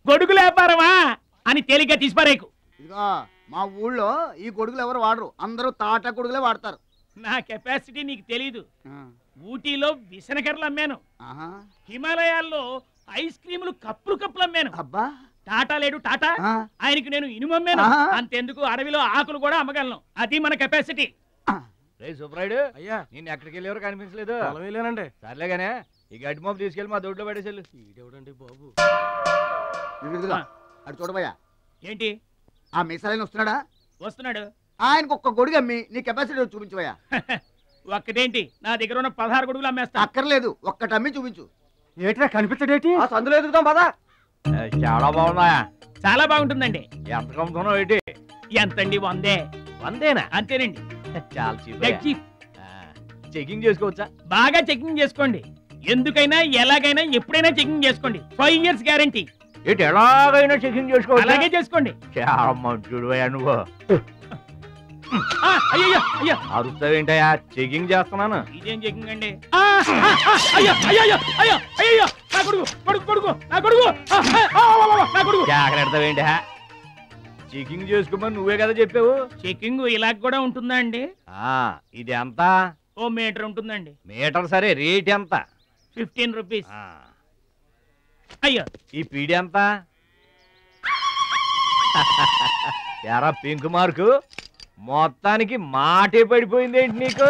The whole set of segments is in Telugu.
గొడుగులు వ్యాపారమా అని తేలిగ్గా తీసిపారేకు. ఇదిగో మా ఊళ్ళో ఈ గొడుగులు ఎవరు వాడరు, అందరూ తాటా గొడుగులే వాడతారు. నా కెపాసిటీ నీకు తెలీదు. ఊటీలో విసనకర్రలు అమ్మాను, హిమాలయాల్లో ఐస్ క్రీములు కప్పులు అమ్మాను. అబ్బా టాటా లేడు టాటా, ఆయనకి నేను ఇనుము అమ్మాను. అంతెందుకు అడవిలో ఆకులు కూడా అమ్మగలను. అది మన కెపాసిటీ. సుబ్రాయుడు అయ్యా, నేను ఎక్కడికి వెళ్ళేవారు కనిపించలేదు. వెళ్ళానండి. సర్లేగానే ఈ గడ్డి మోపు తీసుకెళ్ళి మా దొడ్లో పడేసేళ్ళు. ఈడెవడండి బాబు? అటు చూడబోయా. ఏంటి ఆ మిసాలైన వస్తున్నాడా? వస్తున్నాడు. ఆయనకు ఒక్క గొడుగు అమ్మి నీ కెపాసిటీ చూపించబోయా. ఒక్కటేంటి, నా దగ్గర ఉన్న 16 గొడుగులు అమ్మేస్తా. అక్కర్లేదు, ఒక్కటి అమ్మి చూపించు. ఏట్రా కనిపించడేటి? సందులో ఎదుగుతాం పదా. చాలా బాగున్నాయా? చాలా బాగుంటుందండి. ఎంత కమ్ముతున్నావు ఏంటి? ఎంతండి? 100. 100 అంతేనండి. చాలా చీప్. చెకింగ్ చేసుకోవచ్చా? బాగా చెకింగ్ చేసుకోండి. ఎందుకైనా ఎలాగైనా ఎప్పుడైనా చెకింగ్ చేసుకోండి. 5 years గ్యారంటీ. ఏంటి ఎలాగైనా చెకింగ్ చేసుకోవచ్చు? అలాగే చేసుకోండి. చాలా మంచుడు నువ్వు. అయ్యో అయ్యో అరుస్తావేంటయ్యా? చెకింగ్ చేస్తున్నాను. ఇదేం చెకింగ్ అండి? అయ్యో అయ్యో అయ్యో అయ్యో నా కొడుకు కొడుకు కొడుకు నా కొడుకు నా కొడుకు. జాగ్రత్తవేంటి? చెకింగ్ చేసుకోమని నువ్వే కదా చెప్పావు. చెకింగ్ ఇలా కూడా ఉంటుందా అండి? ఇది ఎంత? ఓ మీటర్ ఉంటుందండి. మీటర్ సరే, రేట్ ఎంత? 15 rupees. అయ్యో ఈ పీడి ఎంత? ఎరా పింక్ మార్కు, మొత్తానికి మాటే పడిపోయిందేంటి నీకు?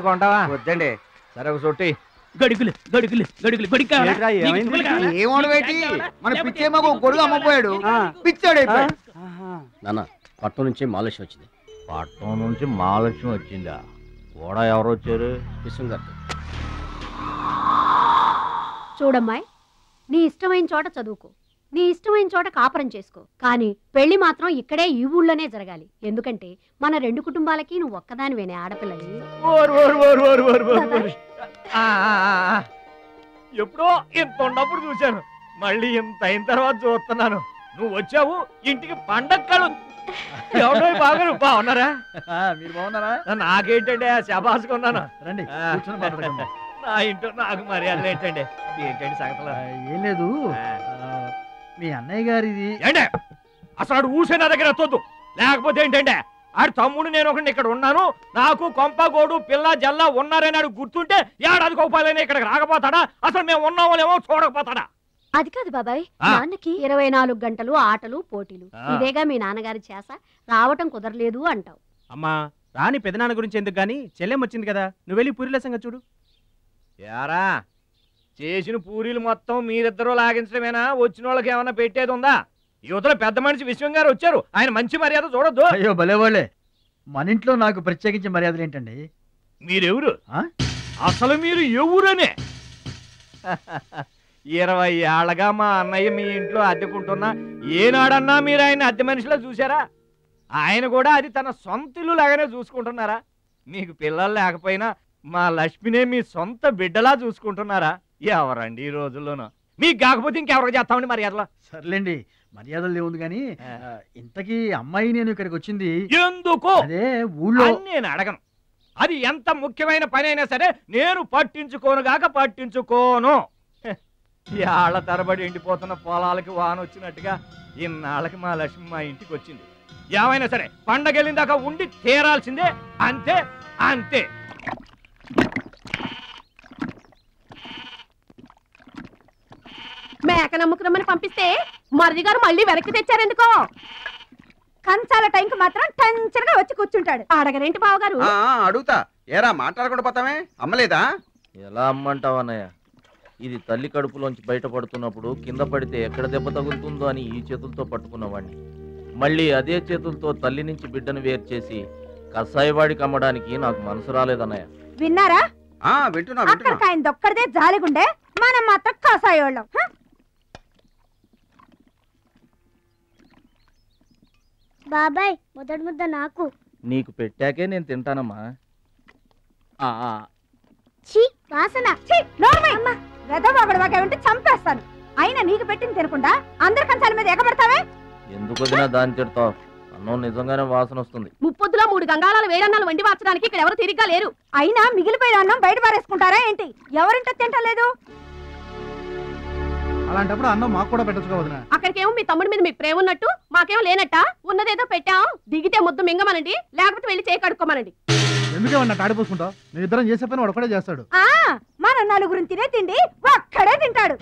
కొంటావా? వద్దండి. సరే ఒక చోటి. గడుగులు గడుగులు గడుగులు గొడుగు ఏమోడబెట్టి మన పిచ్చేమో గొడుగు అమ్మపోయాడు, పిచ్చాడు. నాన్న పట్నం నుంచి మహాలక్ష్మి వచ్చింది. పట్నం నుంచి మహాలక్ష్మి వచ్చిందా? కూడా ఎవరు వచ్చారు? విశ్వం గారు. చూడమ్మాయి, నీ ఇష్టమైన చోట చదువుకో, నీ ఇష్టమైన చోట కాపురం చేసుకో, కానీ పెళ్లి మాత్రం ఇక్కడే ఈ ఊళ్ళోనే జరగాలి. ఎందుకంటే మన 2 కుటుంబాలకి నువ్వు ఒక్కదానివేనే ఆడపిల్లని. ఎప్పుడో ఇంత ఉన్నప్పుడు చూశాను, మళ్ళీ ఇంత అయిన తర్వాత చూస్తున్నాను. నువ్వు వచ్చావు ఇంటికి పండక్కలు. ఎవడో బాగా బాగున్నారా? మీరు బాగున్నారా? నాకేంటండి శబాసుకున్నాను. రండి నా ఇంట్లో నాకు మర్యాదలు ఏంటండి? ఏంటండి సంగతులు? ఏం లేదు, మీ అన్నయ్య గారిది. ఏంటే అసలు ఊసే నా దగ్గర వద్దు. లేకపోతే ఏంటంటే ఆడు తమ్ముడు నేను ఒకటి ఇక్కడ ఉన్నాను, నాకు కొంపగోడు పిల్ల జల్ల ఉన్నారని ఆడు గుర్తుంటే ఏడాది కోపాలని ఇక్కడికి రాకపోతాడా? అసలు మేము ఉన్నామోలేమో చూడకపోతాడా? అది కాదు బాబాయ్, నాన్నకి 24 గంటలు ఆటలు పోటీలు, ఇదేగా మీ నాన్నగారి చేస. రావటం కుదరలేదు అంటావు. అమ్మా రాని పెదనాన్న గురించి ఎందుకు గాని, చెల్లెం వచ్చింది కదా, నువ్వు వెళ్ళి పూరిల సంగతి చూడు. యారా చేసిన పూరీలు మొత్తం మీరిద్దరూ లాగించడమేనా? వచ్చిన వాళ్ళకి ఏమన్నా పెట్టేది ఉందా? యువతలో పెద్ద మనిషి విశ్వం గారు వచ్చారు, ఆయన మంచి మర్యాద చూడొద్దు. అయ్యో భలేవాళ్ళే, మన ఇంట్లో నాకు ప్రత్యేకించి మర్యాదలు ఏంటండి? మీరెవరు? అసలు మీరు ఎవరనే? 20 ఏళ్ళగా మా అన్నయ్య మీ ఇంట్లో అద్దెకుంటున్నా ఏనాడన్నా మీరు ఆయన అద్దె మనిషిలో చూసారా? ఆయన కూడా అది తన సొంత ఇల్లు లాగానే చూసుకుంటున్నారా? మీకు పిల్లలు లేకపోయినా మా లక్ష్మినే మీ సొంత బిడ్డలా చూసుకుంటున్నారా? ఎవరండి ఈ రోజుల్లోనూ? మీకు కాకపోతే ఇంకెవరికి చేస్తామండి మర్యాదలో? సర్లేండి, మర్యాదలు లేవుంది కానీ ఇంతకీ అమ్మాయి నేను ఇక్కడికి వచ్చింది ఎందుకు? అదే ఊళ్ళో. నేను అడగను, అది ఎంత ముఖ్యమైన పని అయినా సరే నేను పట్టించుకోను గాక పట్టించుకోను. ఏళ్ల తరబడి ఎండిపోతున్న పొలాలకి వాన వచ్చినట్టుగా ఇన్నాళ్ళకి మా లక్ష్మి మా ఇంటికి వచ్చింది. ఏమైనా సరే పండగెళ్ళిన దాకా ఉండి తీరాల్సిందే, అంతే అంతే. మేక నమ్ముకురమ్మని పంపిస్తే మరిది గారు మళ్ళీ వెనక్కి తెచ్చారెందుకో? కంచాల టైంకి మాత్రం టెన్షన్గా వచ్చి కూర్చుంటాడు. అడగరేంటి బావగారు? అడుగుతా. ఏరా మాట్లాడకుండా పోతామే? అమ్మలేదా? ఎలా అమ్మంటావన్నయ్య? ఇది తల్లి కడుపులోంచి బయటపడుతున్నప్పుడు కింద పడితే ఎక్కడ దెబ్బ తగులుతుందో అని ఈ చేతులతో పట్టుకున్నవాడిని, మళ్ళీ అదే చేతులతో తల్లి నుంచి బిడ్డను వేరు చేసి కసాయివాడికి అమ్మడానికి నాకు మనసు రాలేదన్నయ్య. విన్నారా? వింటున్నా. అక్కడికి ఆయన దొక్కడిదే జాలిగుండే, మనం మాత్రం కసాయోళ్ళం. బాబాయ్ మొదటి ముద్ద నాకు. నీకు పెట్టాకే నేను తింటానమ్మా. వాసన ఉంటే చంపేస్తాను. అయినా నీకు పెట్టింది తినకుండా అందరి కంచాల మీద ఎగబడతావే? ఎందుకు వదినా దాన్ని తిడతావు? అన్నం నిజంగానే వాసన వస్తుంది. ముప్పొద్దులో 3 గంగాళాలు వేడన్నాలు వండి మార్చడానికి ఇక్కడ ఎవరు తిరిగ్గా లేరు. అయినా మిగిలిపోయిన అన్నం బయట పారేసుకుంటారా ఏంటి? ఎవరింట తింటలేదు? అలాంటప్పుడు అన్నం మాకు కూడా పెట్టచ్చు వదినా. అక్కడికేమో మీ తమ్ముడి మీద మీకు ప్రేమ ఉన్నట్టు మాకేమో లేనట్ట. ఉన్నదేదో పెట్టాం, దిగితే ముద్దు మింగమనండి, లేకపోతే వెళ్ళి చేయి కడుక్కోమనండి. ఎందుకేమన్నా తాడిపోసుకుంటావు? నేను ఇద్దరం చేసే పని వాడు ఒకడే చేస్తాడు. మన 4 తినే తిండి ఒక్కడే తింటాడు.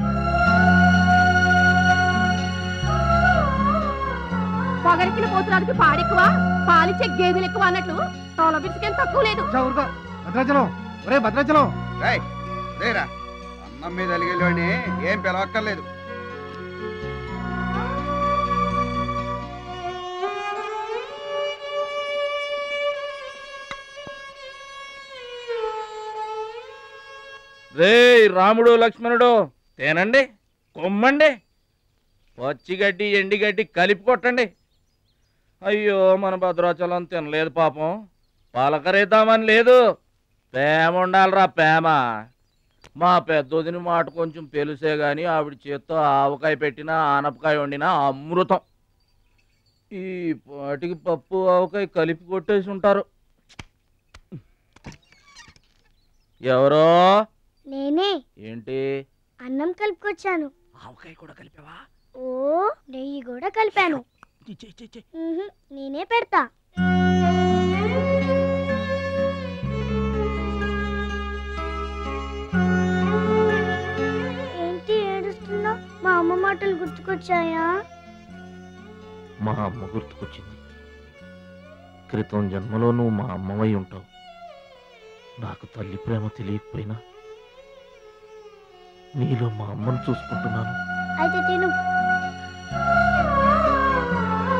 పొగరికిన పోతురాదికి పాడెక్కువ, పాలిచ్చే గేదెలు ఎక్కువ అన్నట్లు తోల బిడ్డకేం తక్కువ లేదు. భద్రాచలం, ఒరే భద్రాచలం, రేరా అన్నం మీద అలిగేలోని ఏం పిలవక్కర్లేదు. రే రాముడు లక్ష్మణుడు తేనండి, కొమ్మండి, పచ్చిగడ్డి ఎండిగడ్డి కలిపి కొట్టండి. అయ్యో మన భద్రాచలం తినలేదు పాపం, పలకరేద్దామని లేదు. ప్రేమ ఉండాలిరా ప్రేమ. మా పెద్దోదిని మాట కొంచెం పెలుసే గాని ఆవిడ చేత్తో ఆవకాయ పెట్టినా ఆనపకాయ వండినా అమృతం. ఈ పాటికి పప్పు ఆవకాయ కలిపి కొట్టేసి ఉంటారు. ఎవరో నేనే. ఏంటి అన్నం కలుపుకొచ్చాను. ఆవకాయ కూడా కలిపావా? ఓ నెయ్యి కూడా కలిపాను. నేనే పెడతా. ఏంటి ఏడుస్తున్నా? మా అమ్మ మాటలు గుర్తుకొచ్చాయా? మా అమ్మ గుర్తుకొచ్చింది. క్రితం జన్మలో నువ్వు మా అమ్మవై ఉంటావు. నాకు తల్లి ప్రేమ తెలియకపోయినా నీలో మా అమ్మను చూసుకుంటున్నాను. అయితే తిను.